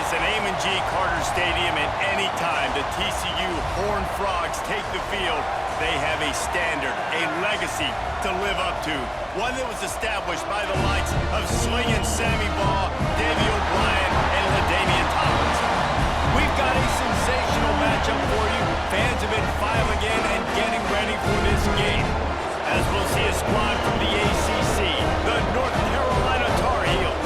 It's an Amon G. Carter Stadium, and anytime the TCU Horned Frogs take the field, they have a standard, a legacy to live up to. One that was established by the likes of Slingin' Sammy Baugh, Davey O'Brien, and LaDainian Tomlinson. We've got a sensational matchup for you. Fans have been filing in and getting ready for this game, as we'll see a squad from the ACC, the North Carolina Tar Heels,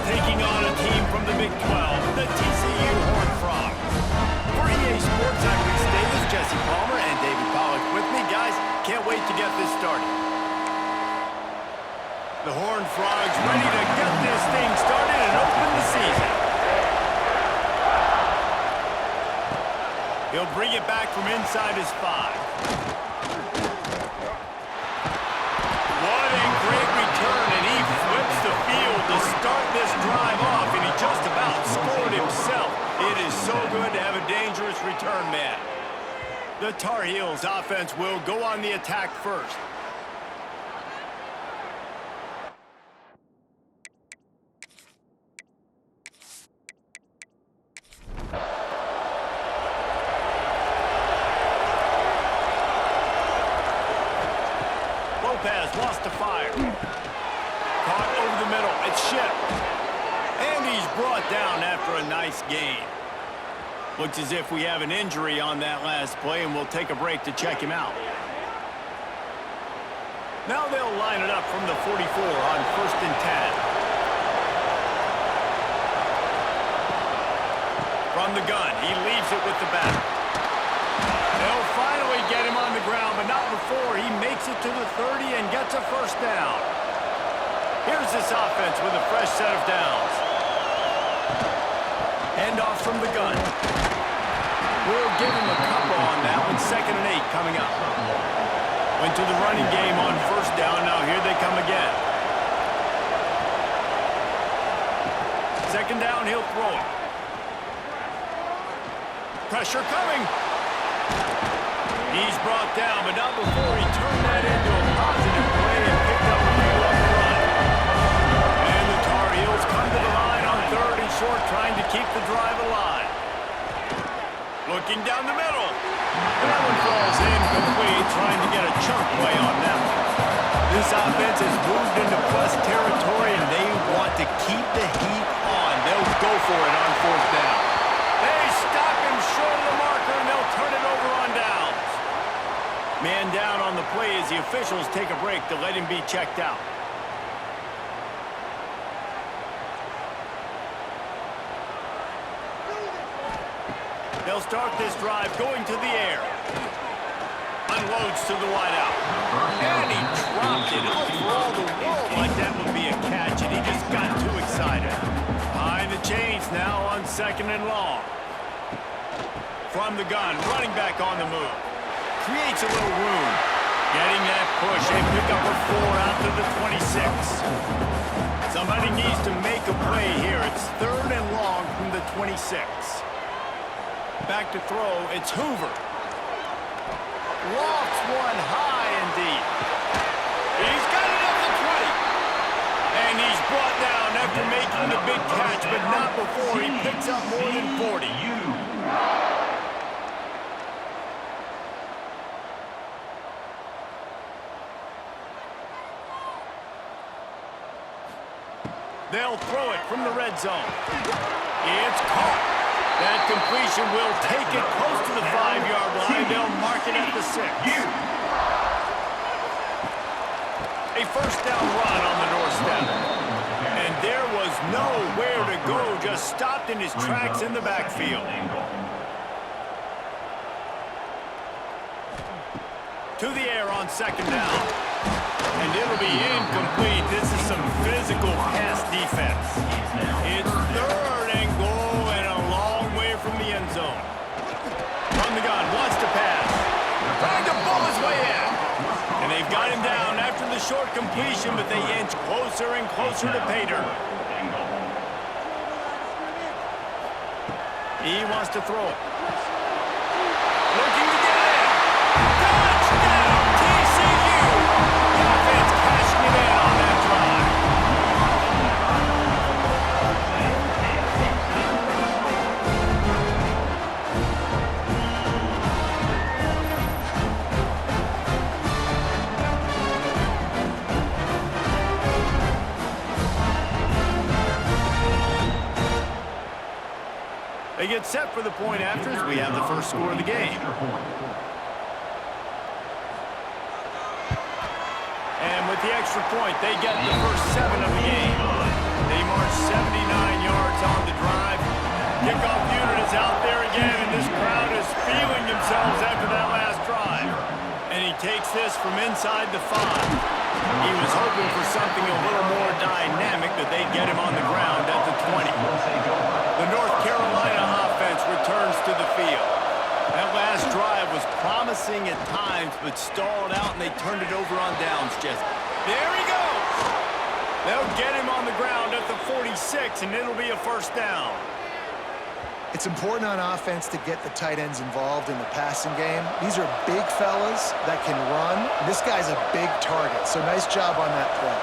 taking on a team from the Big 12, the TCU Horned Frogs. For EA Sports, I'm Chris Davis, Jesse Palmer, and David Pollack with me. Guys, can't wait to get this started. The Horned Frogs ready to get this thing started and open the season. He'll bring it back from inside his 5. What a great return, and he flips the field to start this drive off, and he just about scored himself. It is so good to have a dangerous return man. The Tar Heels offense will go on the attack first. Lopez lost the fire. Caught over the middle. It's shipped. And he's brought down after a nice gain. Looks as if we have an injury on that last play, and we'll take a break to check him out. Now they'll line it up from the 44 on 1st and 10. From the gun, he leaves it with the back. They'll finally get him on the ground, but not before he makes it to the 30 and gets a first down. Here's this offense with a fresh set of downs. Hand off from the gun. We'll give him a couple on that one. 2nd and 8 coming up. Went to the running game on 1st down. Now here they come again. 2nd down, he'll throw it. Pressure coming. He's brought down, but not before he turned that into a positive play and picked up a few on the run. And the Tar Heels come to the line on 3rd and short, trying to keep the drive alive. Looking down the middle. That one falls incomplete, trying to get a chunk play on that one. This offense has moved into plus territory, and they want to keep the heat on. They'll go for it on 4th down. They stop him short of the marker, and they'll turn it over on downs. Man down on the play as the officials take a break to let him be checked out. They'll start this drive going to the air. Unloads to the wideout. And he dropped it. It looked for all the world like that would be a catch, and he just got too excited. Behind the chains now on 2nd and long. From the gun, running back on the move. Creates a little room. Getting that push and pick up a 4 out to the 26. Somebody needs to make a play here. It's 3rd and long from the 26. Back to throw, it's Hoover. Lofts one high and deep. He's got it up to 20. And he's brought down after making the big catch, but not before he picks up more than 40. They'll throw it from the red zone. It's caught. That completion will take it close to the 5-yard line. They'll mark it at the 6. A first down run on the doorstep. And there was nowhere to go, just stopped in his tracks in the backfield. To the air on 2nd down. And it'll be incomplete. This is some physical pass defense. It's 3rd and goal and a long way from the end zone. From the gun, wants to pass. Trying to pull his way in. And they've got him down after the short completion, but they inch closer and closer to pay dirt. He wants to throw it. Looking to get it. Touchdown, TCU! The offense cashing it in on that drive. set for the point after as we have the first score of the game. And with the extra point, they get the first 7 of the game. They march 79 yards on the drive. Kickoff unit is out there again, and this crowd is feeling themselves after that last drive. And he takes this from inside the 5. He was hoping for something a little more dynamic, that they'd get him on the ground at the 20. The North Carolina offense returns to the field. That last drive was promising at times, but stalled out, and they turned it over on downs, Jesse. There he goes! They'll get him on the ground at the 46, and it'll be a first down. It's important on offense to get the tight ends involved in the passing game. These are big fellas that can run. This guy's a big target, so nice job on that play.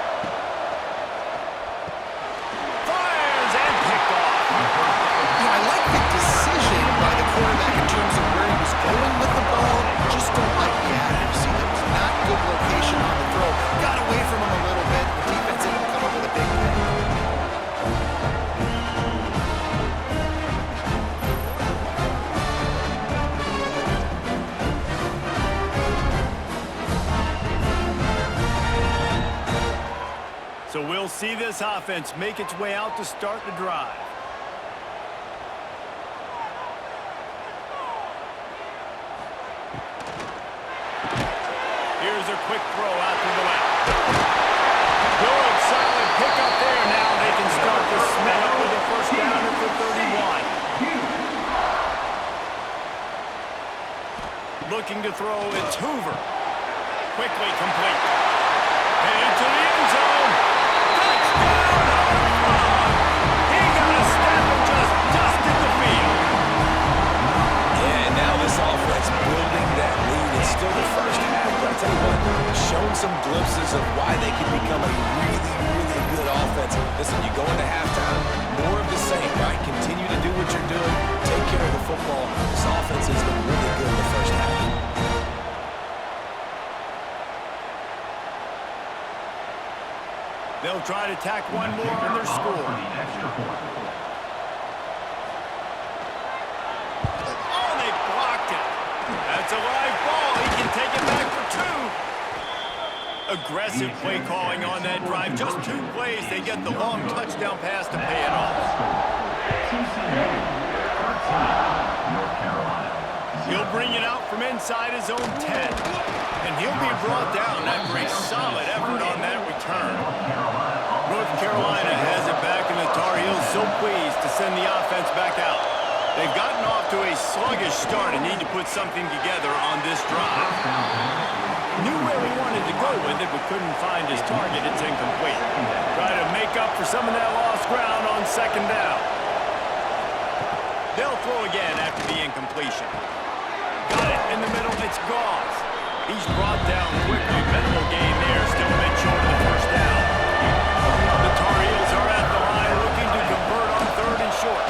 Fires and picked off. Yeah, I like the decision by the quarterback in terms of where he was going with the ball. Just don't like the accuracy. That was not good location on the throw. Got away from him a little bit. The defense able to come up with a big play. So we'll see this offense make its way out to start the drive. Here's a quick throw out to the left. Good, solid pickup there. Now they can start to smell with a first down at the 31. Looking to throw, it's Hoover. Quickly complete. And into the end zone. He got a step and just dusted the field. Yeah, and now this offense building that lead. It's still the first half, but I'll tell you what, shown some glimpses of why they can become a really, really good offense. Listen, you go into halftime, more of the same, right? Continue to do what you're doing. Take care of the football. This offense has been really good in the first half. They'll try to tack one more on their score. Oh, they blocked it. That's a live ball. He can take it back for 2. Aggressive play calling on that drive. Just 2 plays. They get the long touchdown pass to pay it off. He'll bring it out from inside his own 10. And he'll be brought down after a solid effort on that return. North Carolina has it back, and the Tar Heels so pleased to send the offense back out. They've gotten off to a sluggish start and need to put something together on this drive. Knew where he wanted to go with it, but couldn't find his target. It's incomplete. Try to make up for some of that lost ground on second down. They'll throw again after the incompletion. Got it in the middle. It's Gauze. He's brought down quickly. Minimal gain there. Still a bit short of the first down. The Tar Heels are at the line looking to convert on 3rd and short.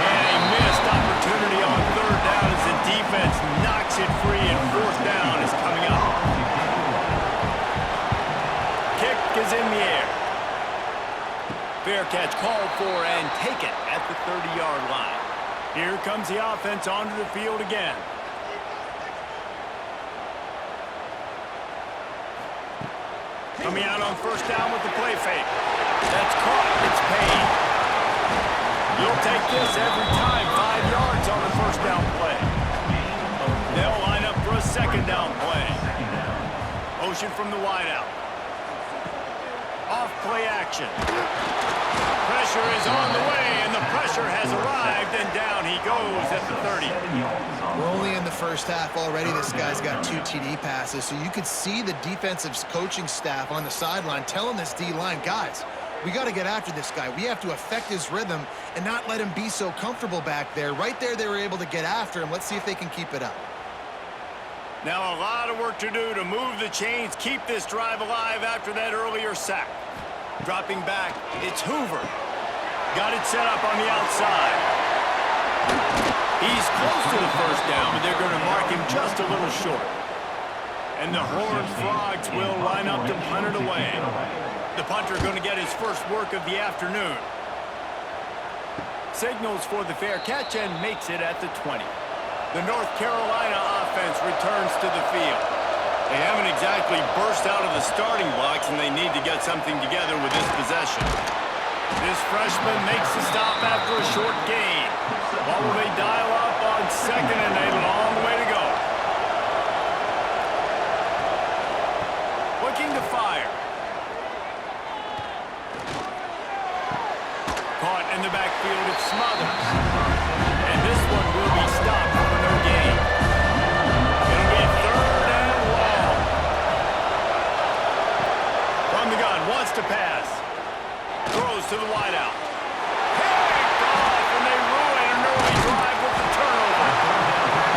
And a missed opportunity on 3rd down as the defense knocks it free, and 4th down is coming up. Kick is in the air. Fair catch called for and taken at the 30-yard line. Here comes the offense onto the field again. Coming out on 1st down with the play fake. That's caught. It's paid. You'll take this every time. 5 yards on the 1st down play. They'll line up for a 2nd down play. Motion from the wideout. Off play action. Pressure is on the way, and the pressure has arrived, and down he goes at the 30. We're only in the first half already. This guy's got 2 TD passes, so you could see the defensive coaching staff on the sideline telling this D-line, guys, we got to get after this guy. We have to affect his rhythm and not let him be so comfortable back there. Right there, they were able to get after him. Let's see if they can keep it up. Now a lot of work to do to move the chains, keep this drive alive after that earlier sack. Dropping back, it's Hoover. Got it set up on the outside. He's close to the first down, but they're going to mark him just a little short. And the Horned Frogs will line up to punt it away. The punter going to get his first work of the afternoon. Signals for the fair catch and makes it at the 20. The North Carolina offense returns to the field. They haven't exactly burst out of the starting blocks, and they need to get something together with this possession. This freshman makes the stop after a short gain. What will they dial up on second and a long way to go? Looking to fire. Caught in the backfield, it's Smothers. And this one will be stopped for no gain. It'll be third and long. From the gun, wants to pass. Throws to the wideout. Picked off, and they ruin an early drive with the turnover.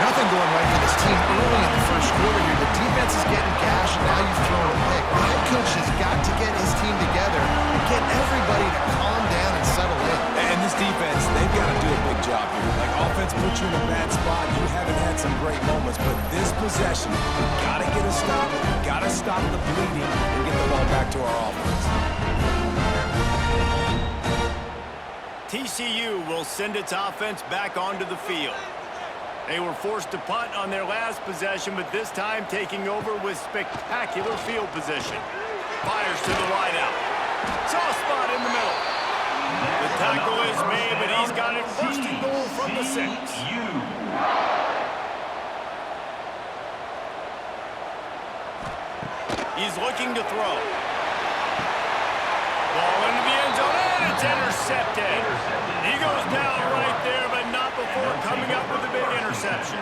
Nothing going right for this team early in the first quarter here. The defense is getting gashed, and now you've thrown a pick. The head coach has got to get his team together and get everybody to calm down and settle in. And this defense, they've got to do a big job here. Like, offense puts you in a bad spot. You haven't had some great moments, but this possession, you got to get a stop. You got to stop the bleeding and get the ball back to our offense. TCU will send its offense back onto the field. They were forced to punt on their last possession, but this time taking over with spectacular field position. Fires to the wideout. Soft spot in the middle. The tackle is made, but he's got it first and goal from the 6. He's looking to throw. Ball into the end zone, and it's intercepted. He goes down right there, but not before coming up with a big interception.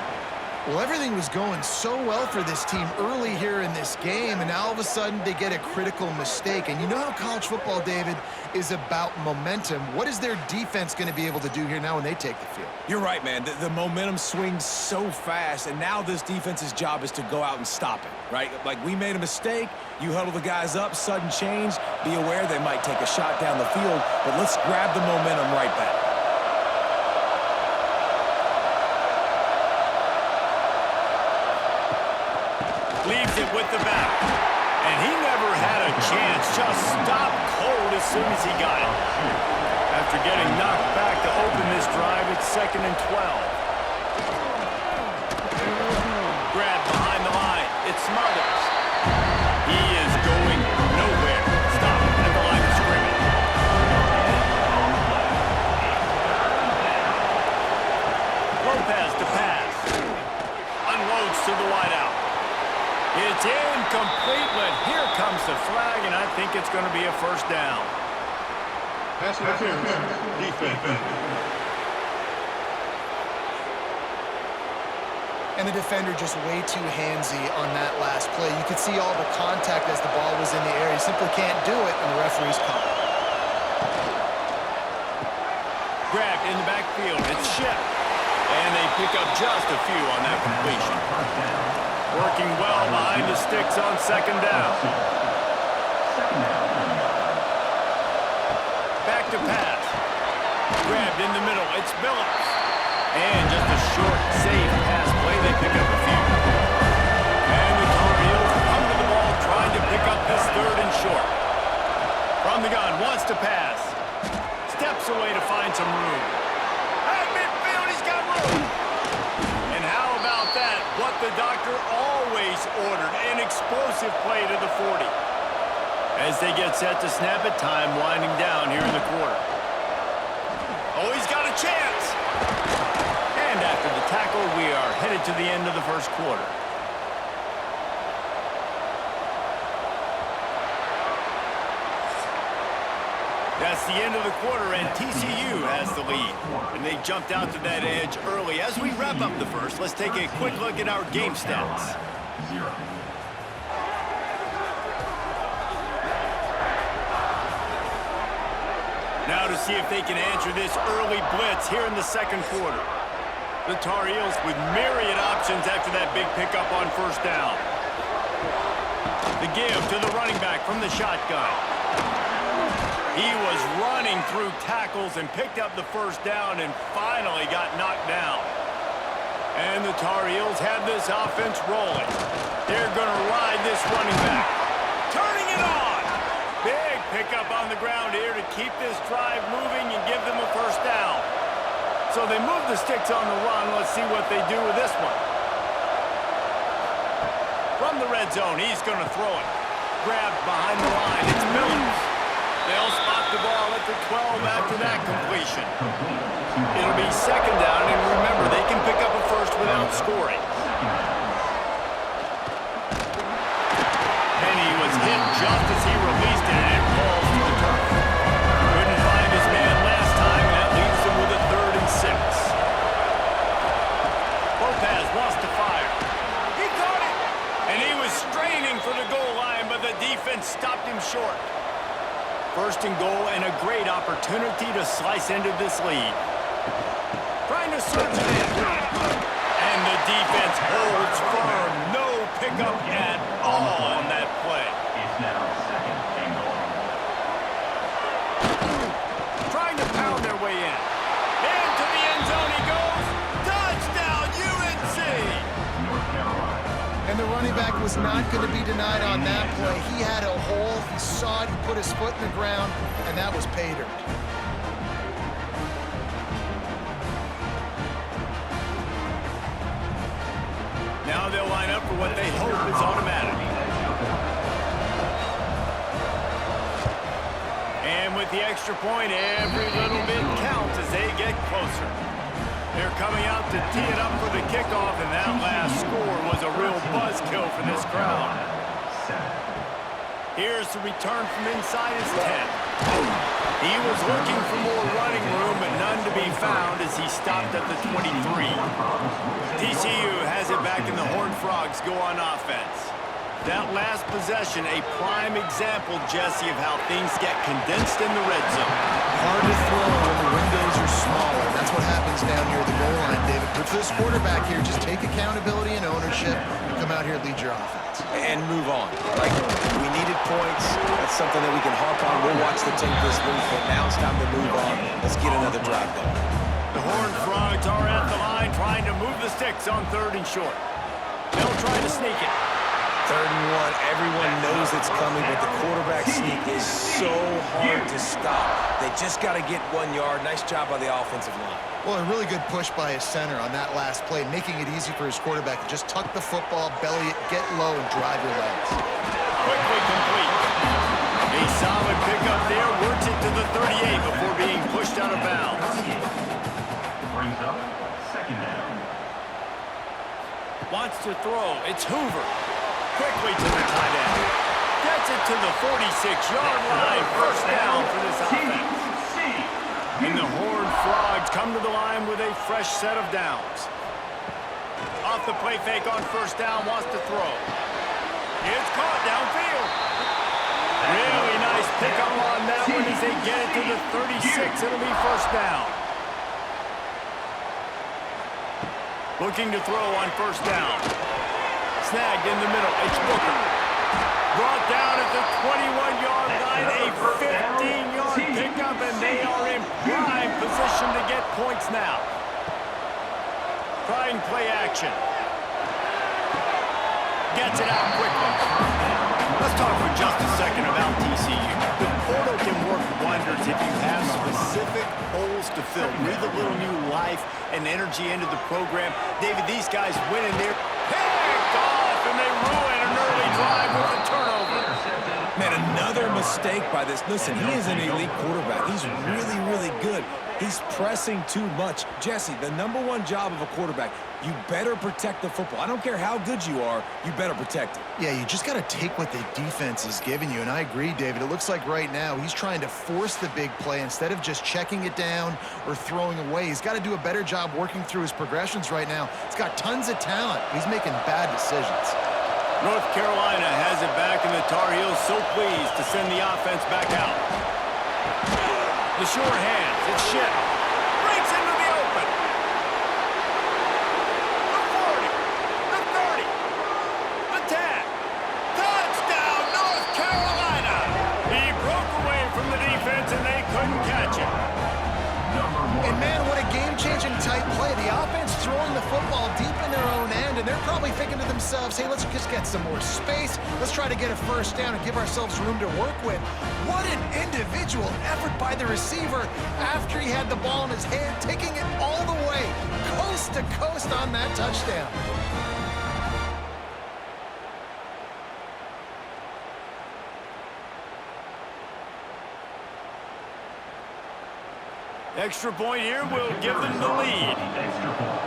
Well, everything was going so well for this team early here in this game, and now all of a sudden they get a critical mistake. And you know how college football, David, is about momentum. What is their defense going to be able to do here now when they take the field? You're right, man. The momentum swings so fast, and now this defense's job is to go out and stop it, right? Like, we made a mistake. You huddle the guys up, sudden change. Be aware they might take a shot down the field, but let's grab the momentum right back. Leaves it with the back. And he never had a chance. Just stopped cold as soon as he got it. After getting knocked back to open this drive, it's 2nd and 12. Grabbed behind the line. It's Smothers. He is going nowhere. Stop at the line of scrimmage. Lopez to pass. Unloads to the wideout. It's incomplete, but here comes the flag, and I think it's going to be a first down. Pass interference. Defense. And the defender just way too handsy on that last play. You could see all the contact as the ball was in the air. He simply can't do it, and the referee's calling. Grabbed in the backfield. It's Shep. And they pick up just a few on that completion. Working well behind the sticks on 2nd down. Back to pass. Grabbed in the middle. It's Billups. And just a short, safe pass play. They pick up a few. And the Tar Heels come to the ball trying to pick up this 3rd and short. From the gun, wants to pass. Steps away to find some room. At midfield, he's got room. And how about that? What the doctor always ordered, an explosive play to the 40. As they get set to snap it, time winding down here in the quarter. Oh, he's got a chance. And after the tackle, we are headed to the end of the first quarter. That's the end of the quarter, and TCU has the lead. And they jumped out to that edge early. As we wrap up the first, let's take a quick look at our game stats. Now to see if they can answer this early blitz here in the second quarter. The Tar Heels with myriad options after that big pickup on 1st down. The give to the running back from the shotgun. He was running through tackles and picked up the 1st down and finally got knocked down. And the Tar Heels have this offense rolling. They're going to ride this running back. Turning it on. Big pickup on the ground here to keep this drive moving and give them a 1st down. So they move the sticks on the run. Let's see what they do with this one. From the red zone, he's going to throw it. Grabbed behind the line. It's Millers. They'll spot the ball at the 12 after that completion. It'll be second down, and remember, they can pick up a first without scoring. And he was hit just as he released it, and it falls to the turf. Couldn't find his man last time, and that leaves them with a 3rd and 6. Lopez wants to fire. He caught it! And he was straining for the goal line, but the defense stopped him short. 1st and goal, and a great opportunity to slice into this lead. Trying to surge it in. And the defense holds firm. No pickup at all on that play. It's now 2nd and goal. Trying to pound their way in. Into the end zone he goes. Touchdown, UNC! North Carolina. And the running back was not going to be denied on that play. He had a hole, he saw it, he put his foot in the ground, and that was pay dirt. Now they'll line up for what they hope is automatic. And with the extra point, every little bit counts as they get closer. They're coming out to tee it up for the kickoff, and that last score was a real buzzkill for this crowd. Here's the return from inside his 10. He was looking for more running room, but none to be found as he stopped at the 23. TCU has it back, and the Horned Frogs go on offense. That last possession, a prime example, Jesse, of how things get condensed in the red zone. Hard to throw when the windows are smaller. That's what happens down here at the goal line, David. But for this quarterback here, just take accountability and ownership and come out here and lead your offense. And move on. Like, we needed points. That's something that we can harp on. We'll watch the tape this week, but now it's time to move on. Let's get another drive going. The Horned Frogs are at the line trying to move the sticks on 3rd and short. They'll try to sneak it. 3rd and 1. Everyone knows it's coming, but the quarterback sneak is so hard to stop. They just got to get 1 yard. Nice job by the offensive line. Well, a really good push by his center on that last play, making it easy for his quarterback to just tuck the football, belly it, get low, and drive your legs. Quickly complete. A solid pickup there, works it to the 38 before being pushed out of bounds. Brings up 2nd down. Wants to throw. It's Hoover. Quickly to the tight end. Gets it to the 46-yard line. 1st down for this offense. And the Horned Frogs come to the line with a fresh set of downs. Off the play fake on 1st down, wants to throw. It's caught downfield. Really nice pickup on that one as they get it to the 36. It'll be 1st down. Looking to throw on 1st down. Snagged in the middle. It's Booker. Brought down at the 21-yard line. A 15-yard pickup, and they are in prime position to get points now. Trying play action. Gets it out quickly. Let's talk for just a second about TCU. The portal can work wonders if you have specific holes to fill. Breathe a little new life and energy into the program. David, these guys win in there. Picked off, and they ruin an early drive with a turnover. Man, another mistake by this. Listen, he is an elite quarterback. He's really, really good. He's pressing too much. Jesse, the #1 job of a quarterback, you better protect the football. I don't care how good you are, you better protect it. Yeah, you just got to take what the defense is giving you, and I agree, David. It looks like right now he's trying to force the big play instead of just checking it down or throwing away. He's got to do a better job working through his progressions right now. He's got tons of talent. He's making bad decisions. North Carolina has it back, and the Tar Heels so pleased to send the offense back out. The short hands, it's Ship. Breaks into the open. The 40, the 30, the 10. Touchdown, North Carolina! He broke away from the defense, and they couldn't catch him. And man, what a game-changing type play. The offense throwing the football deep in their own end, and they're probably probably thinking to themselves, hey, let's just get some more space. Let's try to get a first down and give ourselves room to work with. What an individual effort by the receiver after he had the ball in his hand, taking it all the way, coast to coast on that touchdown. Extra point here will give them the lead. Extra point.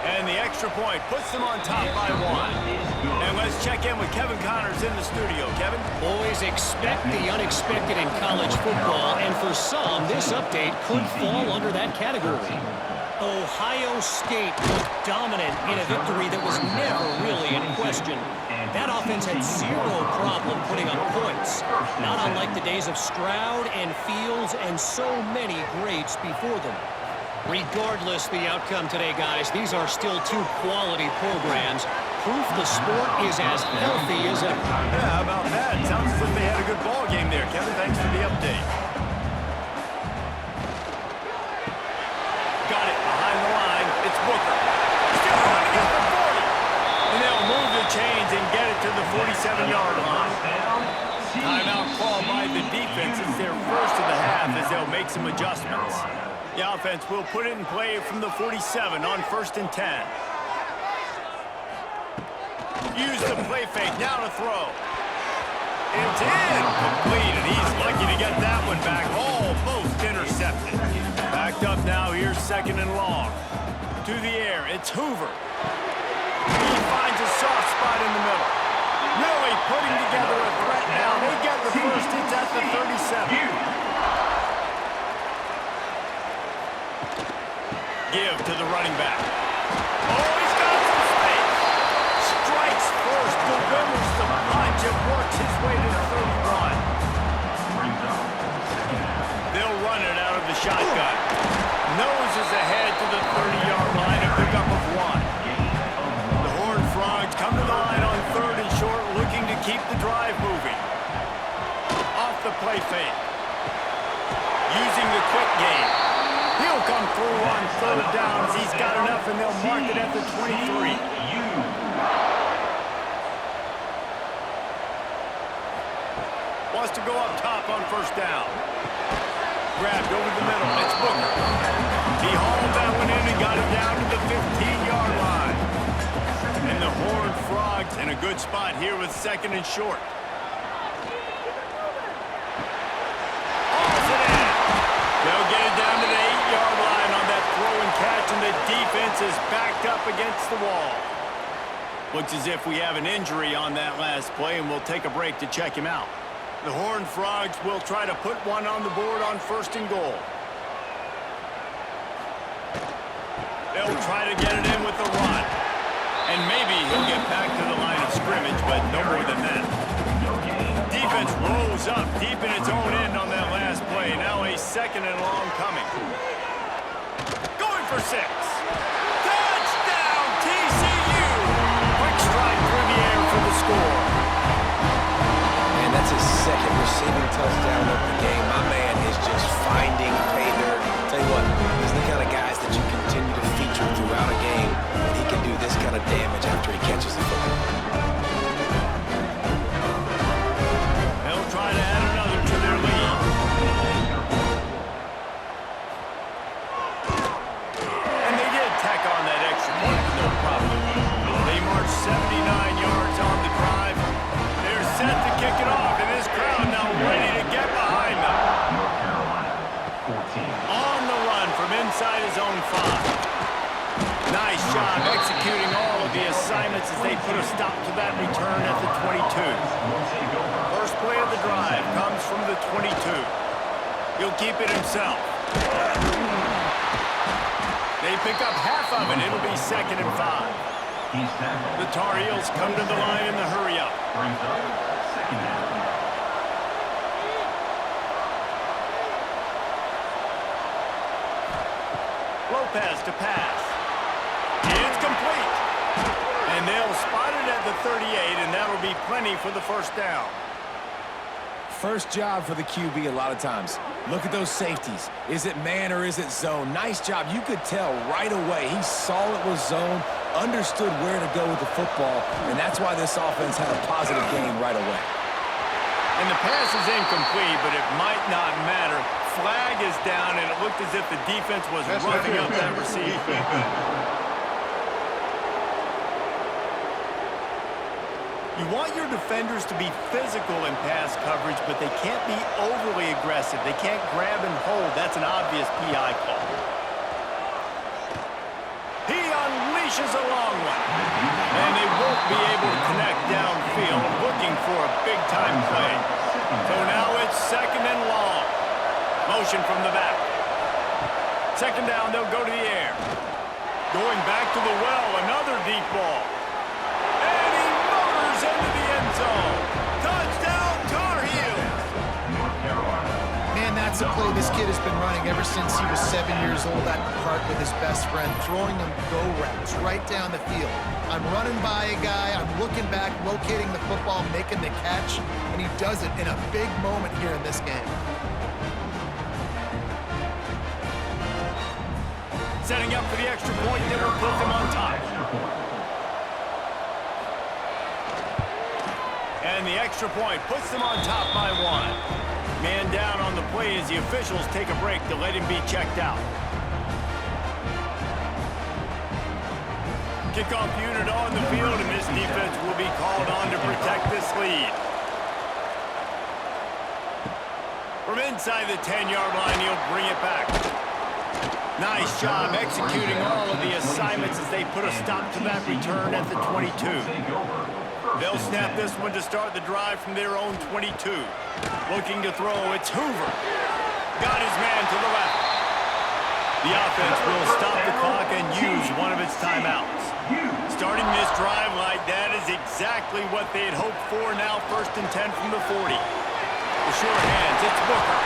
And the extra point puts them on top by 1. And let's check in with Kevin Connors in the studio. Kevin? Boys, expect the unexpected in college football, and for some, this update could fall under that category. Ohio State looked dominant in a victory that was never really in question. That offense had zero problem putting up points, not unlike the days of Stroud and Fields and so many greats before them. Regardless the outcome today, guys, these are still two quality programs. Proof the sport is as healthy as ever. Yeah, how about that? Sounds as if they had a good ball game there, Kevin. Thanks for the update. Got it behind the line. It's Booker. Still running at the 40. And they'll move the chains and get it to the 47-yard line. Timeout call by the defense. It's their first of the half as they'll make some adjustments. The offense will put it in play from the 47 on 1st and 10. Use the play fake. Now to throw. It's incomplete, and he's lucky to get that one back. Almost intercepted. Backed up now. Here's 2nd and long. To the air. It's Hoover. He finds a soft spot in the middle. Really putting together a threat now. They get the first. It's at the 37. Give to the running back. Oh, he's got some space. Strikes first, delivers the punch, and works his way to the 31. They'll run it out of the shotgun. Noses ahead to the 30-yard line, a pickup of 1. The Horned Frogs come to the line on 3rd and short, looking to keep the drive moving. Off the play fake. Using the quick game. He'll come through on 3rd down as he's got enough, and they'll mark it at the 23. Wants to go up top on 1st down. Grabbed over the middle. It's Booker. He hauled that one in and got it down to the 15-yard line. And the Horned Frogs in a good spot here with 2nd and short. They'll get it down to the 8-yard line on that throw and catch, and the defense is backed up against the wall. Looks as if we have an injury on that last play, and we'll take a break to check him out. The Horned Frogs will try to put one on the board on 1st and goal. They'll try to get it in with the run. And maybe he'll get back to the line of scrimmage, but no more than that. Defense rolls up deep in its own end on that last play. Now a 2nd and long coming. Going for 6. Touchdown, TCU! Quick strike through the air for the score. And that's his 2nd receiving touchdown of the game. My man is just finding pay dirt. Tell you what, he's the kind of guys that you continue to feature throughout a game, and he can do this kind of damage after he catches the football. Try to add another to their lead. And they did tack on that extra point with no problem. They marched 79 yards on the drive. They're set to kick it off, and this crowd now ready to get behind them. North Carolina, 14. On the run from inside his own 5. Nice job executing all of the assignments as they put a stop to that return at the 22. First play of the drive comes from the 22. He'll keep it himself. They pick up half of it. It'll be 2nd and 5. The Tar Heels come to the line in the hurry-up. Brings up 2nd down. Lopez to pass. It's complete. And they'll spot it at the 38, and that'll be plenty for the 1st down. First job for the QB a lot of times. Look at those safeties. Is it man or is it zone? Nice job. You could tell right away. He saw it was zone, understood where to go with the football, and that's why this offense had a positive gain right away. And the pass is incomplete, but it might not matter. Flag is down, and it looked as if the defense was roughing up that receiver. You want your defenders to be physical in pass coverage, but they can't be overly aggressive. They can't grab and hold. That's an obvious PI call. He unleashes a long one. And they won't be able to connect downfield, looking for a big-time play. So now it's second and long. Motion from the back. Second down, they'll go to the air. Going back to the well, another deep ball. And he motors into the end zone. Touchdown, Tar Heels! Man, that's a play this kid has been running ever since he was 7 years old at the park with his best friend, throwing them go routes right down the field. I'm running by a guy, I'm looking back, locating the football, making the catch, and he does it in a big moment here in this game. Setting up for the extra point that will put them on top. And the extra point puts them on top by one. Man down on the play as the officials take a break to let him be checked out. Kickoff unit on the field, and this defense will be called on to protect this lead. From inside the 10-yard line, he'll bring it back. Nice job executing all of the assignments as they put a stop to that return at the 22. They'll snap this one to start the drive from their own 22. Looking to throw, it's Hoover. Got his man to the left. The offense will stop the clock and use one of its timeouts. Starting this drive like that is exactly what they had hoped for. Now 1st and 10 from the 40. The short hands, it's Booker.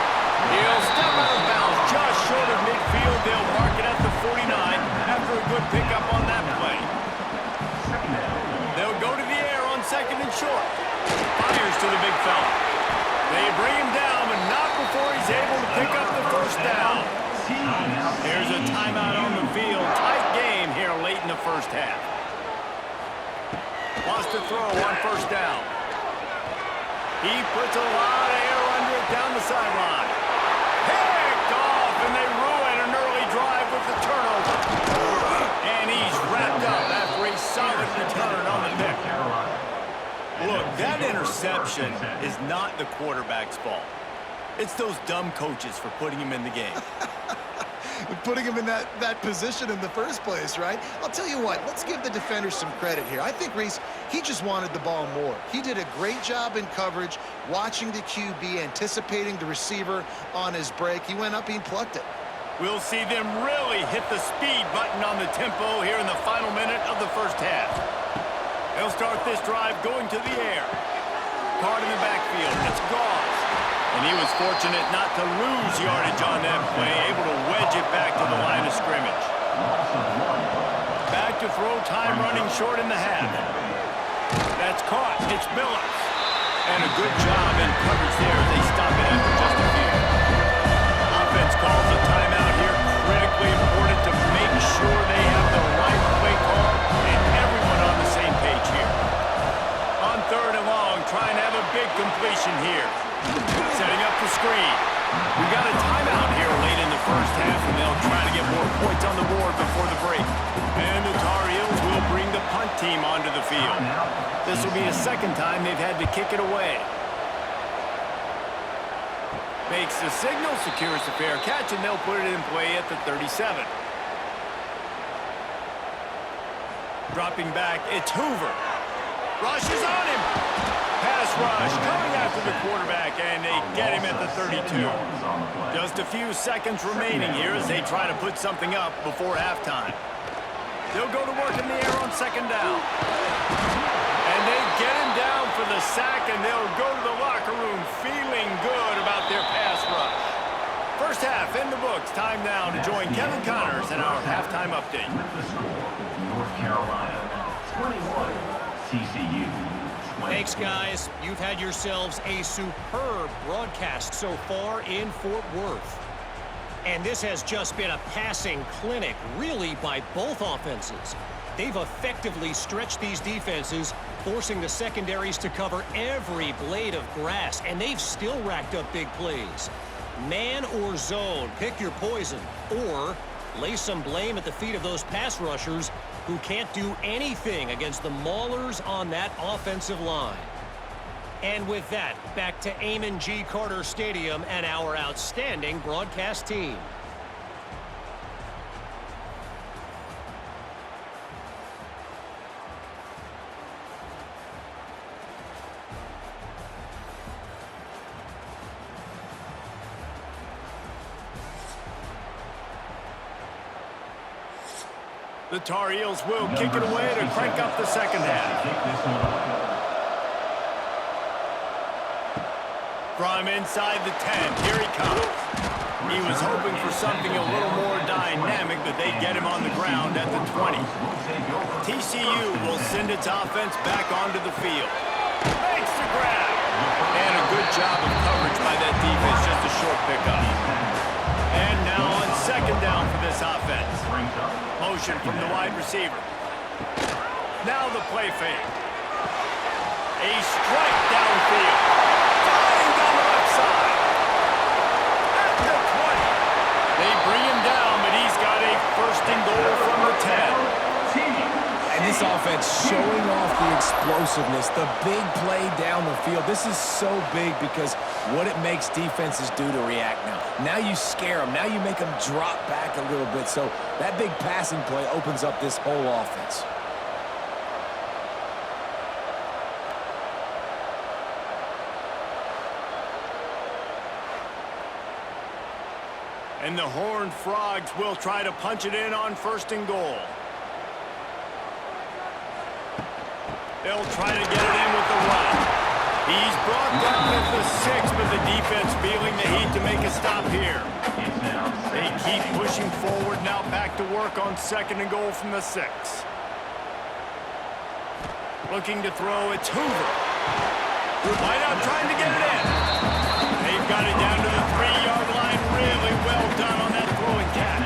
He'll step out of bounds just short of midfield. They'll mark it at the 49 after a good pickup on that play. They'll go to the air on 2nd and short. Fires to the big fella. They bring him down, but not before he's able to pick up the first down. Here's a timeout on the field. Tight game here late in the first half. Lost to throw on 1st down. He puts a lot of air under it down the sideline. Picked off, and they ruin an early drive with the turnover. And he's wrapped up after a solid return on the pick. Look, that interception is not the quarterback's fault. It's those dumb coaches for putting him in the game. Putting him in that position in the first place, right? I'll tell you what, let's give the defender some credit here. I think, Reese, he just wanted the ball more. He did a great job in coverage, watching the QB, anticipating the receiver on his break. He went up and plucked it. We'll see them really hit the speed button on the tempo here in the final minute of the first half. They'll start this drive going to the air. Card in the backfield, it's Goss. And he was fortunate not to lose yardage on that play, able to wedge it back to the line of scrimmage. Back to throw time, running short in the half. That's caught. It's Billups. And a good job in coverage there as they stop it after just a few. Offense calls a timeout here. Critically important to make sure they have the right play call and everyone on the same page here. On 3rd and long, trying to have a big completion here. Setting up the screen. We got a timeout here late in the first half, and they'll try to get more points on the board before the break. And the Tar Heels will bring the punt team onto the field. This will be the 2nd time they've had to kick it away. Makes the signal, secures the fair catch, and they'll put it in play at the 37. Dropping back, it's Hoover. Rush is on him. Pass rush coming after the quarterback, and they get him at the 32. Just a few seconds remaining here as they try to put something up before halftime. They'll go to work in the air on 2nd down. And they get him down for the sack, and they'll go to the locker room feeling good about their pass rush. First half in the books. Time now to join Kevin Connors in our halftime update. North Carolina, 21. TCU, Thanks, guys. You've had yourselves a superb broadcast so far in Fort Worth. And this has just been a passing clinic, really, by both offenses. They've effectively stretched these defenses, forcing the secondaries to cover every blade of grass, and they've still racked up big plays. Man or zone, pick your poison, or lay some blame at the feet of those pass rushers who can't do anything against the maulers on that offensive line. And with that, back to Amon G. Carter Stadium and our outstanding broadcast team. The Tar Heels will kick it away to crank up the second half. From inside the 10, here he comes. He was hoping for something a little more dynamic, but they get him on the ground at the 20. TCU will send its offense back onto the field. Makes the grab. And a good job of coverage by that defense, just a short pickup. And now on second down for this offense. Motion from the wide receiver. Now the play fake. A strike downfield. Flying down the left side. At the 20. They bring him down, but he's got a first and goal from the 10. And this offense showing off the explosiveness, the big play down the field. This is so big because what it makes defenses do to react now. Now you scare them. Now you make them drop back a little bit. So that big passing play opens up this whole offense. And the Horned Frogs will try to punch it in on first and goal. They'll try to get it in with the run. He's brought down at the 6, but the defense feeling the heat to make a stop here. They keep pushing forward, now back to work on second and goal from the 6. Looking to throw, it's Hoover. Wide out trying to get it in. They've got it down to the 3-yard line. Really well done on that throw and catch.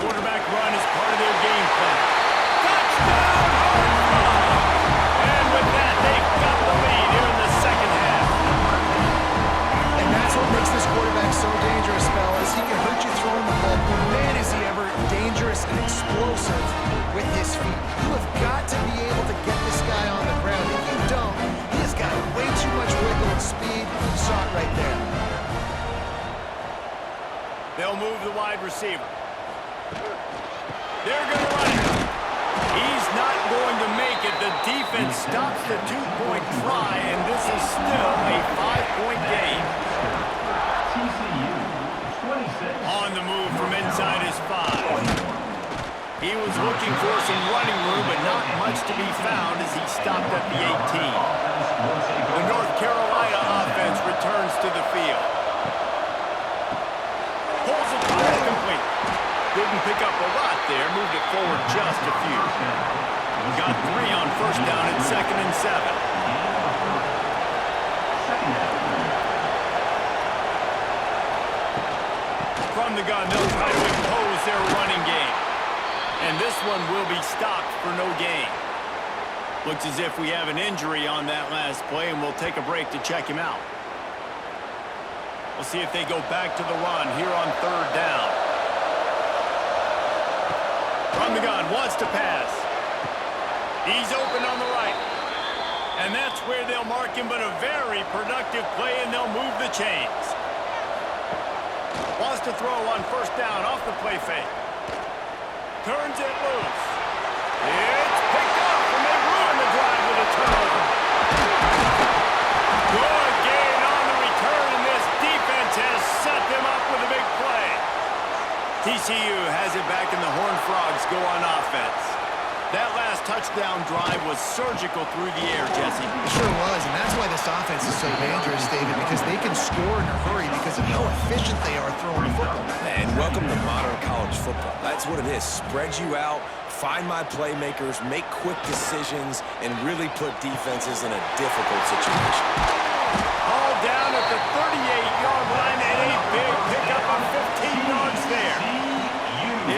Quarterback run is part of their game plan. Touchdown! And with that, they've got the lead here in the second half. And that's what makes this quarterback so dangerous, fellas. He can hurt you throwing the ball. Man, is he ever dangerous and explosive with his feet. You have got to be able to get this guy on the ground. If you don't, he has got way too much wiggle and speed. You saw it right there. They'll move the wide receiver. They're going to run it. He's not going to make it. The defense stops the 2-point try, and this is still a 5-point game. TCU, 26. On the move from inside his 5. He was looking for some running room, but not much to be found as he stopped at the 18. The North Carolina offense returns to the field. Pulls it complete. Didn't pick up a lot there, moved it forward just a few. Got 3 on first down and second and 7. From the gun, they'll try to impose their running game. And this one will be stopped for no gain. Looks as if we have an injury on that last play, and we'll take a break to check him out. We'll see if they go back to the run here on third down. From the gun, wants to pass. He's open on the right. And that's where they'll mark him, but a very productive play, and they'll move the chains. Wants to throw on first down off the play fake. Turns it loose. It's picked up, and they ruin the drive with a turnover. Good gain on the return, and this defense has set them up with a big play. TCU has it back, and the Horned Frogs go on offense. That last touchdown drive was surgical through the air, Jesse. It sure was, and that's why this offense is so dangerous, David, because they can score in a hurry because of how efficient they are throwing the football. And welcome to modern college football. That's what it is. Spread you out, find my playmakers, make quick decisions, and really put defenses in a difficult situation. All down at the 38-yard line, and a big pickup of 15 yards there.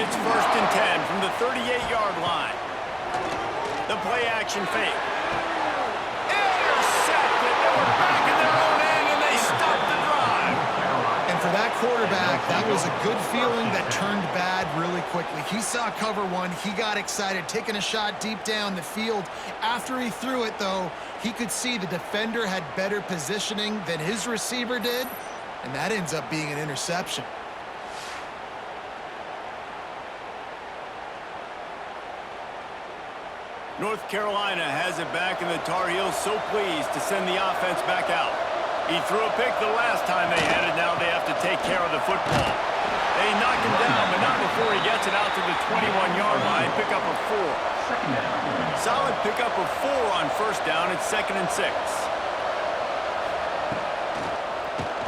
It's 1st and 10 from the 38-yard line. The play action fake. Intercepted. They were back in their own end, and they stopped the drive. And for that quarterback, that was a good feeling that turned bad really quickly. He saw cover one. He got excited, taking a shot deep down the field. After he threw it, though, he could see the defender had better positioning than his receiver did, and that ends up being an interception. North Carolina has it back, and the Tar Heels so pleased to send the offense back out. He threw a pick the last time they had it. Now they have to take care of the football. They knock him down, but not before he gets it out to the 21-yard line. Pick up a 4. Solid pickup of 4 on 1st down. It's 2nd and 6.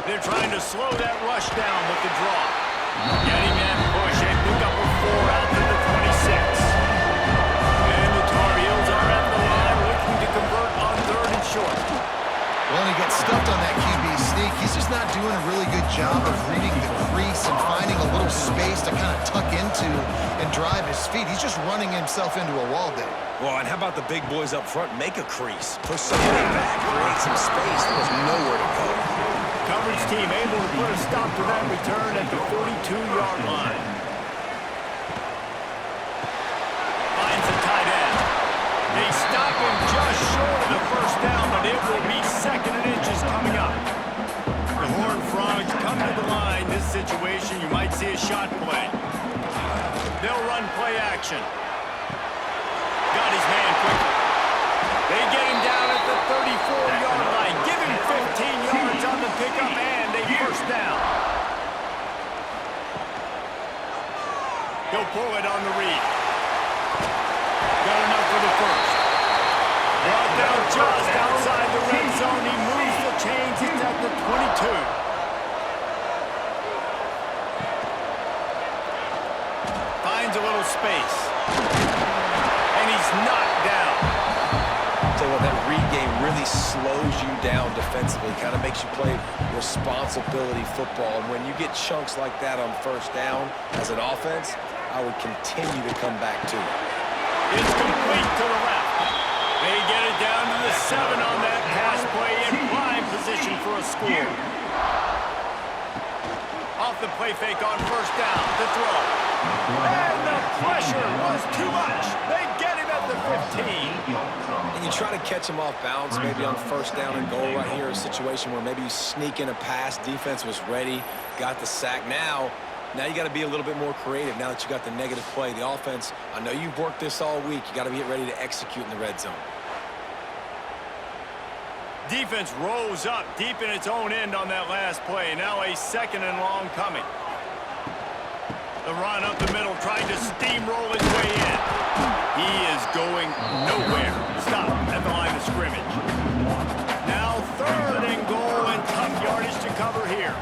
They're trying to slow that rush down with the draw. Getting that push. A pickup of 4 out to the 26. And the Tar Heels are at the line looking to convert on 3rd and short. Well, and he gets stuffed on that QB sneak. He's just not doing a really good job of reading the crease and finding a little space to kind of tuck into and drive his feet. He's just running himself into a wall there. Well, and how about the big boys up front? Make a crease. Push somebody back. Create some space. There's nowhere to go. Coverage team able to put a stop to that return at the 42-yard line. Finds the tight end. They stop him just short of the 1st down, but it will be 2nd and inches coming up. The Horned Frogs come to the line. This situation, you might see a shot play. They'll run play action. Got his man quickly. They get him down at the 34-yard line. Give him 15 yards on the pickup and a 1st down. He'll pull it on the read. Got enough for the 1st. Brought down just outside the red zone. He moves the chains. He's at the 22. Finds a little space. And he's knocked down. Tell you what, that read game really slows you down defensively. Kind of makes you play responsibility football. And when you get chunks like that on 1st down as an offense, I would continue to come back to it. It's complete to the left. They get it down to the 7 on that pass play in prime position for a score. Off the play fake on 1st down to throw. And the pressure was too much. They get him at the 15. And you try to catch him off balance, maybe on 1st down and goal right here, a situation where maybe you sneak in a pass, defense was ready, got the sack. Now you got to be a little bit more creative now that you got the negative play. The offense, I know you've worked this all week. You got to get ready to execute in the red zone. Defense rose up deep in its own end on that last play. Now a 2nd and long coming. The run up the middle, trying to steamroll his way in. He is going nowhere. Stop at the line of scrimmage. Now 3rd and goal, and tough yardage to cover here.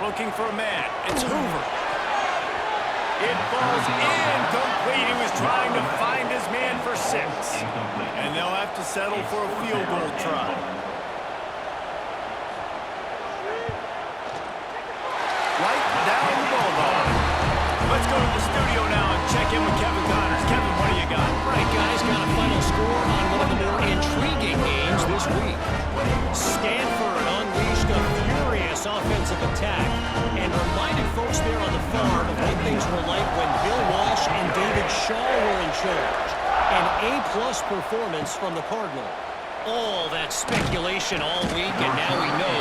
Looking for a man. It's Hoover. It falls incomplete. He was trying to find his man for 6. And they'll have to settle for a field goal try. Right down the bulldog. Let's go to the studio now and check in with Kevin Connors. Kevin, what do you got? Right, guys, got a final score on one of the more intriguing games this week. Stanford unleashed a furious offensive attack and reminded folks there on the farm of what things were like when Bill Walsh and David Shaw were in charge. An A-plus performance from the Cardinal. All that speculation all week, and now we know.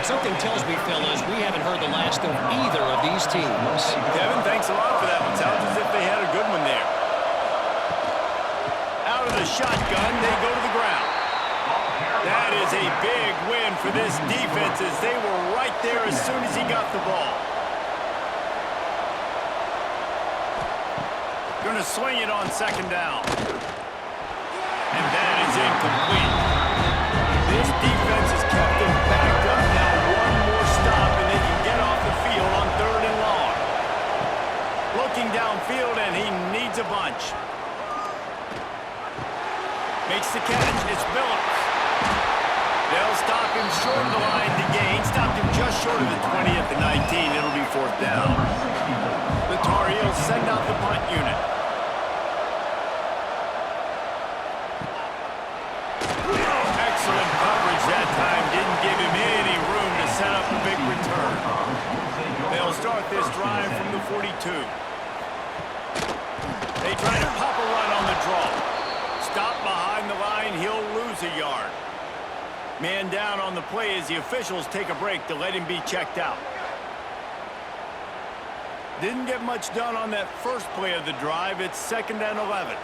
Something tells me, fellas, we haven't heard the last of either of these teams. Kevin, thanks a lot for that one. Sounds as if they had a good one there. Out of the shotgun, they go to the ground. That is a big win for this defense as they were right there as soon as he got the ball. Going to swing it on 2nd down. And that is incomplete. This defense has kept them backed up. Now one more stop and they can get off the field on 3rd and long. Looking downfield. a bunch. Makes the catch. It's Phillips. They'll stop him short of the line to gain. Stopped him just short of the 20 at the 19. It'll be 4th down. The Tar Heels send out the punt unit. Excellent coverage that time. Didn't give him any room to set up a big return. They'll start this drive from the 42. They try to pop a run on the draw. Stop behind the line. He'll lose a yard. Man down on the play as the officials take a break to let him be checked out. Didn't get much done on that first play of the drive. It's 2nd and 11.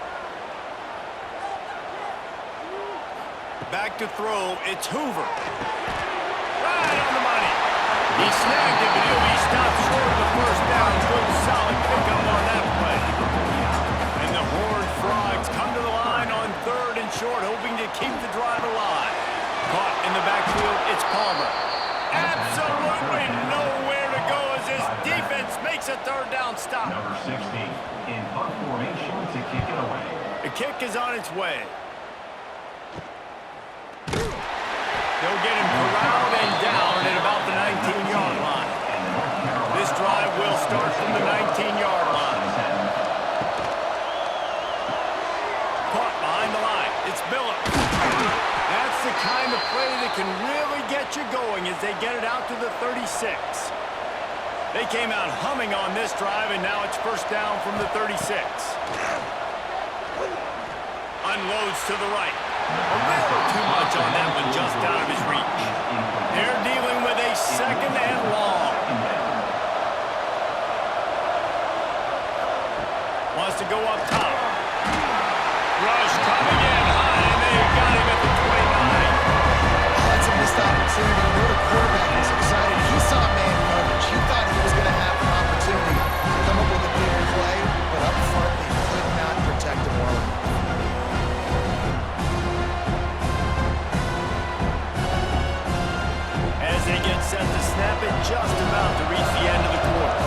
Back to throw. It's Hoover. Right on the money. He snagged it, but he'll be stopped short of the 1st down. Good solid pickup on that play. And the Horned Frogs come to the line on 3rd and short, hoping to keep the drive alive. Caught in the backfield, it's Palmer. Absolutely nowhere to go as this defense makes a 3rd down stop. Number 60 in punt formation to kick it away. The kick is on its way. They'll get him corralled and down at about the 19-yard line. This drive will start from the 19-yard line. Caught behind the line. It's Phillips. That's the kind of play that can really get you going as they get it out to the 36. They came out humming on this drive, and now it's 1st down from the 36. Unloads to the right. A little too much on that one, just out of his reach. They're dealing with a 2nd and long. Wants to go up top. Rush coming in high, and they got him at the 29. That's a missed opportunity. You know the quarterback is excited. He saw man coverage. He thought he was going to have an opportunity to come up with a big play, but up front they could not protect him well enough. As they get set to snap it, just about to reach the end of the quarter.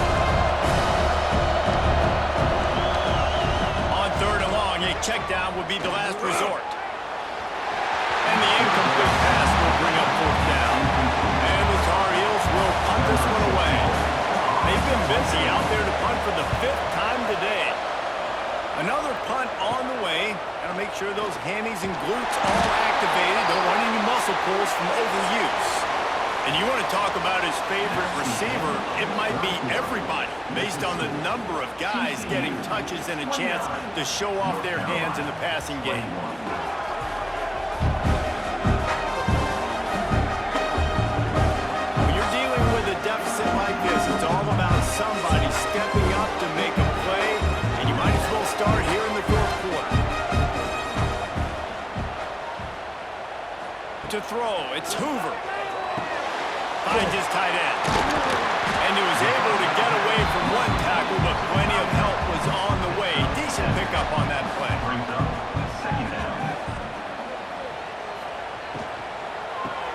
On 3rd and long, a check down would be the last resort. And the incomplete pass will bring up 4th down. And the Tar Heels will punt this one away. They've been busy out there to punt for the 5th time today. Another punt on the way. Gotta make sure those hammies and glutes all activated. Don't want any muscle pulls from overuse. And you want to talk about his favorite receiver, it might be everybody, based on the number of guys getting touches and a chance to show off their hands in the passing game. When you're dealing with a deficit like this, it's all about somebody stepping up to make a play, and you might as well start here in the 4th quarter. To throw, it's Hoover. Finds his tight end. And he was able to get away from one tackle, but plenty of help was on the way. Decent pickup on that play. Brings up the 2nd down.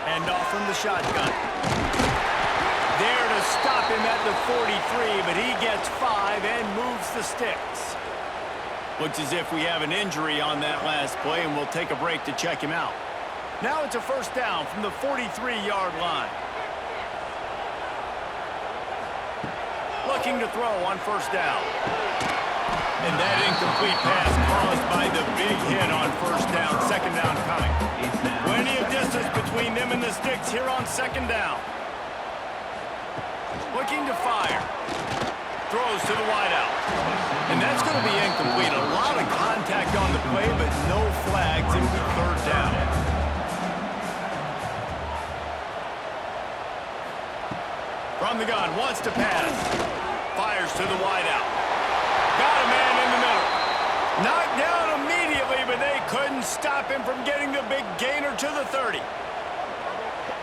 Hand off from the shotgun. There to stop him at the 43, but he gets 5 and moves the sticks. Looks as if we have an injury on that last play, and we'll take a break to check him out. Now it's a 1st down from the 43-yard line. Looking to throw on 1st down. And that incomplete pass caused by the big hit on 1st down. 2nd down coming. Plenty of distance between them and the sticks here on 2nd down. Looking to fire. Throws to the wideout. And that's going to be incomplete. A lot of contact on the play, but no flags. It'll be 3rd down. From the gun, wants to pass. Fires to the wideout. Got a man in the middle. Knocked down immediately, but they couldn't stop him from getting the big gainer to the 30.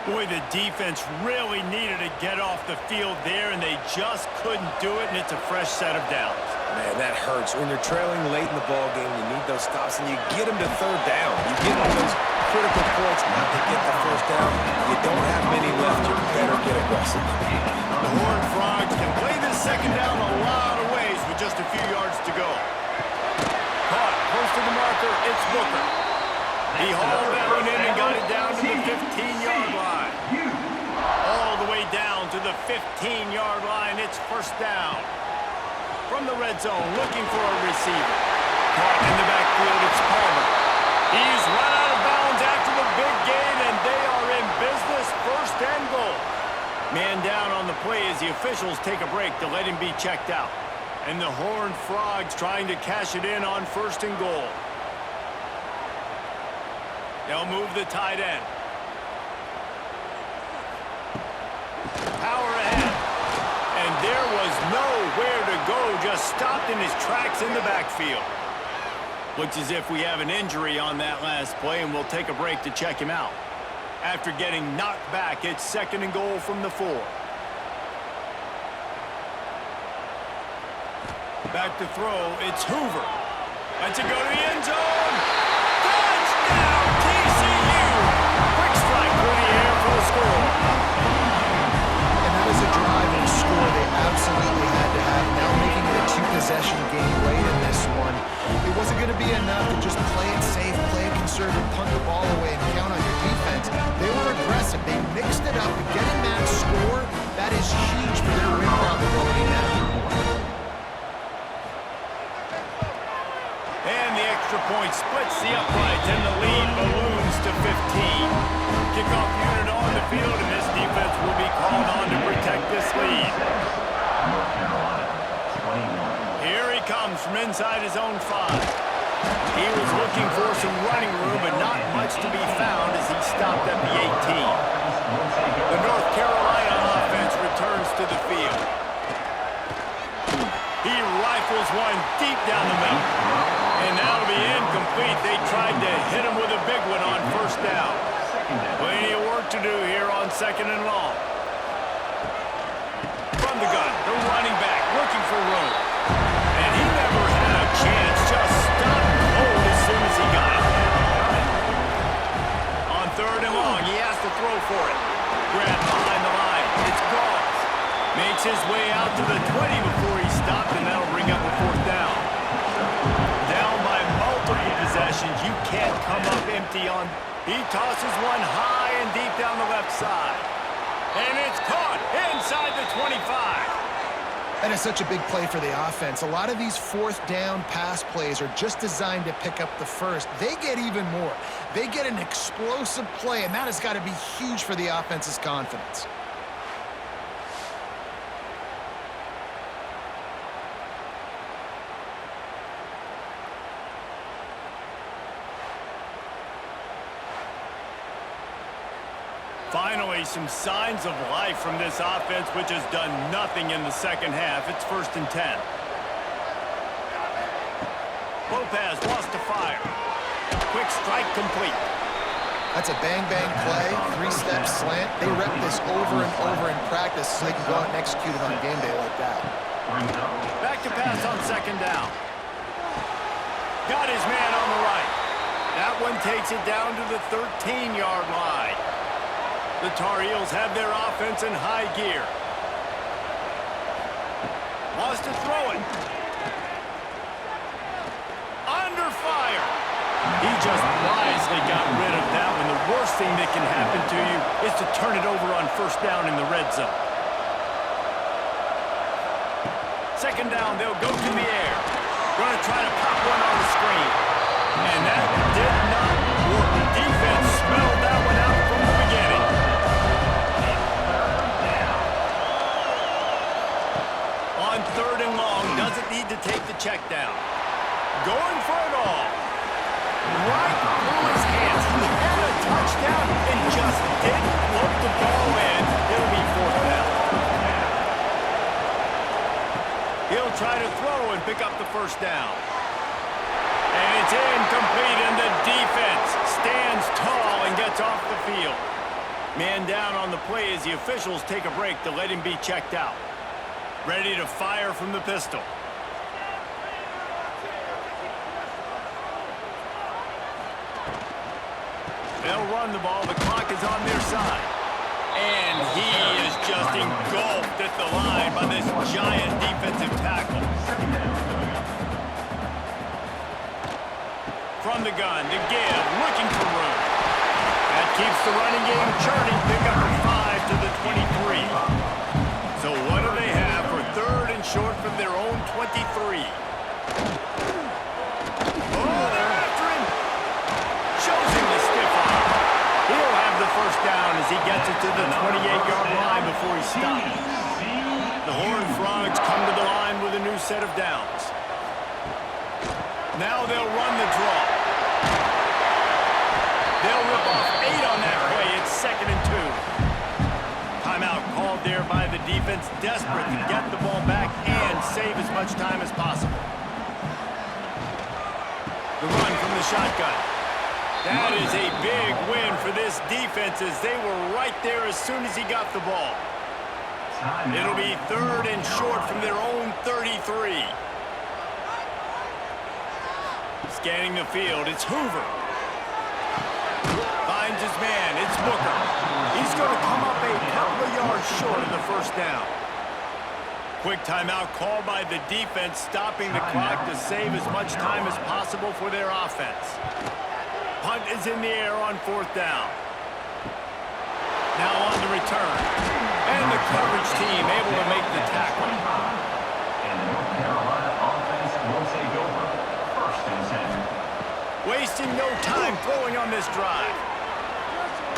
Boy, the defense really needed to get off the field there, and they just couldn't do it, and it's a fresh set of downs. Man, that hurts. When you're trailing late in the ball game, you need those stops, and you get them to 3rd down. You get them those critical points not to get the 1st down. You don't have many left. You better get aggressive. The Horned Frogs can play this 2nd down a lot of ways with just a few yards to go. He hauled that one in and got it down to the 15-yard line. All the way down to the 15-yard line. It's first down. From the red zone, looking for a receiver. Caught in the backfield, it's Palmer. He's run out of bounds after the big gain, and they are in business, first and goal. Man down on the play as the officials take a break to let him be checked out. And the Horned Frogs trying to cash it in on first and goal. They'll move the tight end. Power ahead. And there was nowhere to go, just stopped in his tracks in the backfield. Looks as if we have an injury on that last play, and we'll take a break to check him out. After getting knocked back, it's second and goal from the 4. Back to throw, it's Hoover. That's a go to the end zone. Touchdown, TCU! Quick strike through the air for the score. And that is a drive and a score they absolutely had to have. Now making it a 2-possession game late in this one. It wasn't going to be enough to just play it safe, play it conservative, punt the ball away, and count on your defense. They were aggressive. They mixed it up. And getting that score, that is huge for their win probability now. And the extra point splits the uprights, and the lead balloons to 15. Kickoff unit on the field, and this defense will be called on to protect this lead. Here he comes from inside his own 5. He was looking for some running room, but not much to be found as he stopped at the 18. The North Carolina offense returns to the field. He rifles one deep down the middle. And that'll be incomplete. They tried to hit him with a big one on first down. Plenty of work to do here on second and long. From the gun, the running back looking for room. And he never had a chance, just stopped cold as soon as he got it. On third and long, he has to throw for it. Grab behind the line, it's gone. Makes his way out to the 20 before he stopped, and that'll bring up a fourth down. Down by multiple possessions, you can't come up empty on. He tosses one high and deep down the left side. And it's caught inside the 25. That is such a big play for the offense. A lot of these fourth down pass plays are just designed to pick up the first. They get even more. They get an explosive play, and that has got to be huge for the offense's confidence. Finally, some signs of life from this offense, which has done nothing in the second half. It's first and 10. Lopez lost to fire. Quick strike complete. That's a bang-bang play, 3-step slant. They rep this over and over in practice so they can go out and execute it on game day like that. Back to pass on second down. Got his man on the right. That one takes it down to the 13-yard line. The Tar Heels have their offense in high gear. Wants to throw it. Under fire. He just wisely got rid of that one. The worst thing that can happen to you is to turn it over on first down in the red zone. Second down, they'll go to the air. Going to try to pop one on the screen. And that did not work. The defense smelled that one out from the beginning. On third and long, doesn't need to take the check down. Going for it all. Right through his hands. He had a touchdown and just didn't look the ball in. It'll be fourth down. He'll try to throw and pick up the first down. And it's incomplete, and the defense stands tall and gets off the field. Man down on the play as the officials take a break to let him be checked out. Ready to fire from the pistol. They'll run the ball. The clock is on their side. And he is just engulfed at the line by this giant defensive tackle. From the gun, the give, looking for keeps the running game churning. Pick up a 5 to the 23. So what do they have for third and short from their own 23? Oh, they're after him. Shows him the stiff arm. He'll have the first down as he gets it to the 28-yard line before he stops. The Horned Frogs come to the line with a new set of downs. Now they'll run the draw. They'll rip off 8 on that play. It's 2nd and 2. Timeout called there by the defense, desperate to get the ball back and save as much time as possible. The run from the shotgun. That is a big win for this defense as they were right there as soon as he got the ball. It'll be 3rd and short from their own 33. Scanning the field, it's Hoover. Finds his man, it's Booker. He's going to come up a couple of yards short of the first down. Quick timeout called by the defense, stopping the clock to save as much time as possible for their offense. Punt is in the air on 4th down. Now on the return. And the coverage team able to make the tackle. And the North Carolina offense will take over. 1st and 10. Wasting no time throwing on this drive.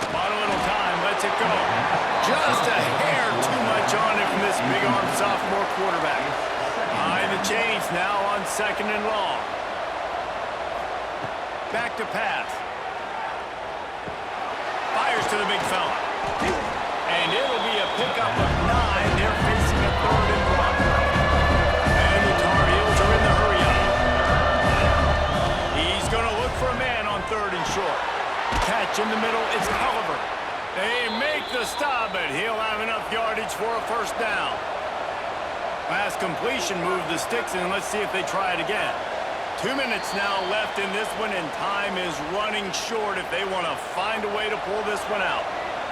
Bought a little time, lets it go. Just a hair too much on it from this big-arm sophomore quarterback. Behind the chains now on 2nd and long. Back to pass. Fires to the big fella. And it'll be a pickup of 9. They're facing a 3rd and 1. And the Tar Heels are in the hurry-up. He's going to look for a man on 3rd and short. Catch in the middle, it's Oliver. They make the stop, but he'll have enough yardage for a 1st down. Last completion moved the sticks, and let's see if they try it again. 2 minutes now left in this one, and time is running short if they want to find a way to pull this one out.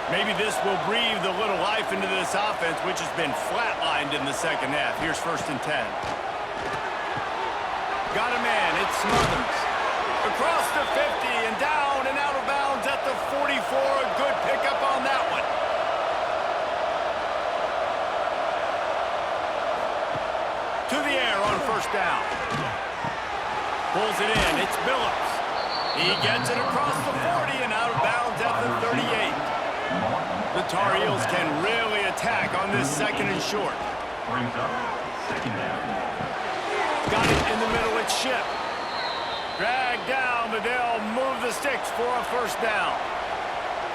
Maybe this will breathe a little life into this offense, which has been flatlined in the 2nd half. Here's 1st and 10. Got a man, it's Smothers. Across the 50 and down and out of bounds at the 44. A good pickup on that one. To the air on 1st down. Pulls it in, it's Billups. He gets it across the 40 and out of bounds at the 38. The Tar Heels can really attack on this 2nd and short. Brings up 2nd down. Got it in the middle, it's Ship. Dragged down, but they'll move the sticks for a 1st down.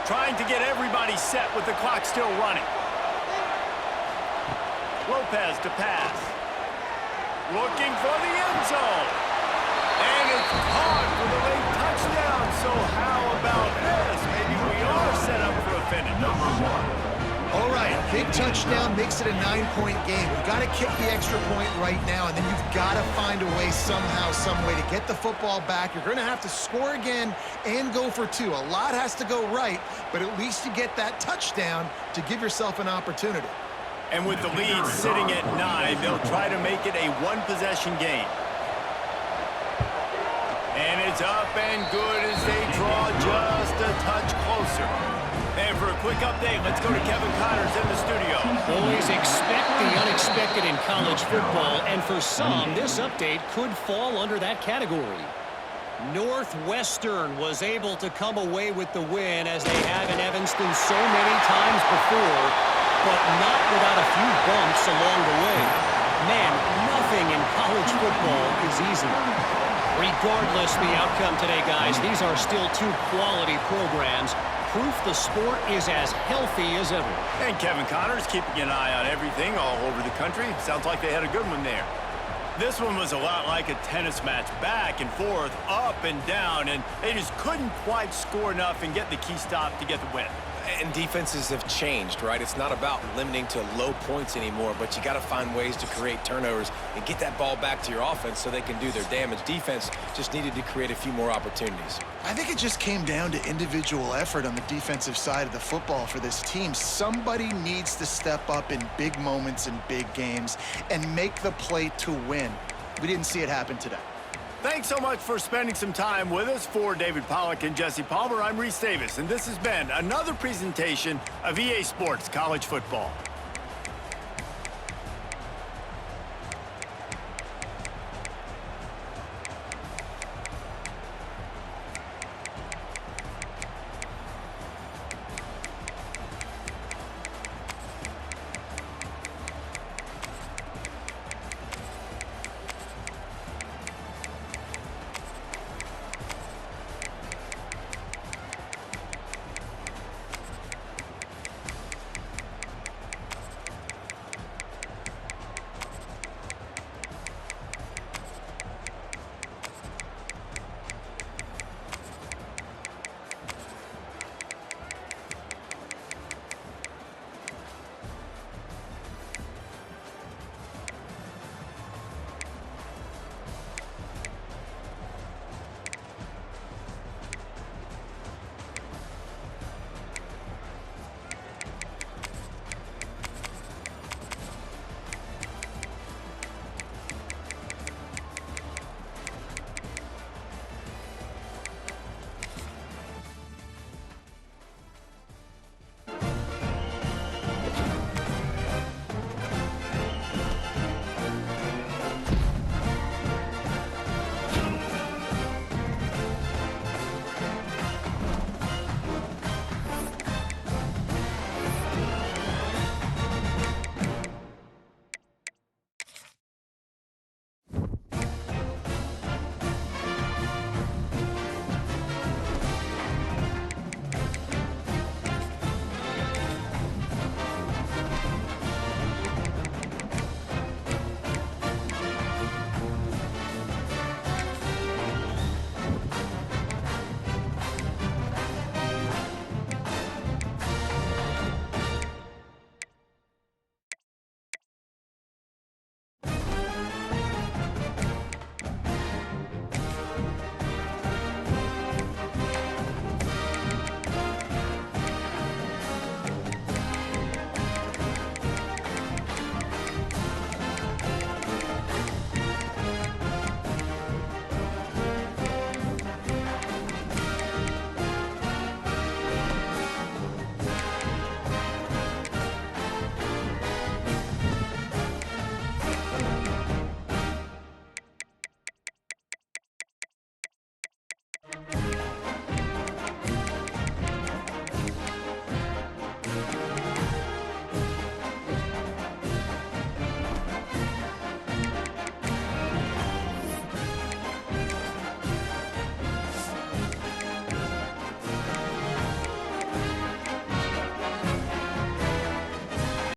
Trying to get everybody set with the clock still running. Lopez to pass. Looking for the end zone. And it's caught for the late touchdown. So how about this? Maybe we are set up for a finish. All right, big touchdown makes it a 9-point game. You've got to kick the extra point right now, and then you've got to find a way somehow, some way to get the football back. You're going to have to score again and go for 2. A lot has to go right, but at least you get that touchdown to give yourself an opportunity. And with the lead sitting at 9, they'll try to make it a 1-possession game. And it's up and good as they draw just a touch closer. And for a quick update, let's go to Kevin Connors in the studio. Always expect the unexpected in college football, and for some, this update could fall under that category. Northwestern was able to come away with the win as they have in Evanston so many times before, but not without a few bumps along the way. Man, nothing in college football is easy. Regardless the outcome today, guys, these are still 2 quality programs. Proof the sport is as healthy as ever. And Kevin Connors keeping an eye on everything all over the country. Sounds like they had a good one there. This one was a lot like a tennis match, back and forth, up and down, and they just couldn't quite score enough and get the key stop to get the win. And defenses have changed, right? It's not about limiting to low points anymore, but you got to find ways to create turnovers and get that ball back to your offense so they can do their damage. Defense just needed to create a few more opportunities. I think it just came down to individual effort on the defensive side of the football for this team. Somebody needs to step up in big moments in big games and make the play to win. We didn't see it happen today. Thanks so much for spending some time with us. For David Pollack and Jesse Palmer, I'm Reese Davis, and this has been another presentation of EA Sports College Football.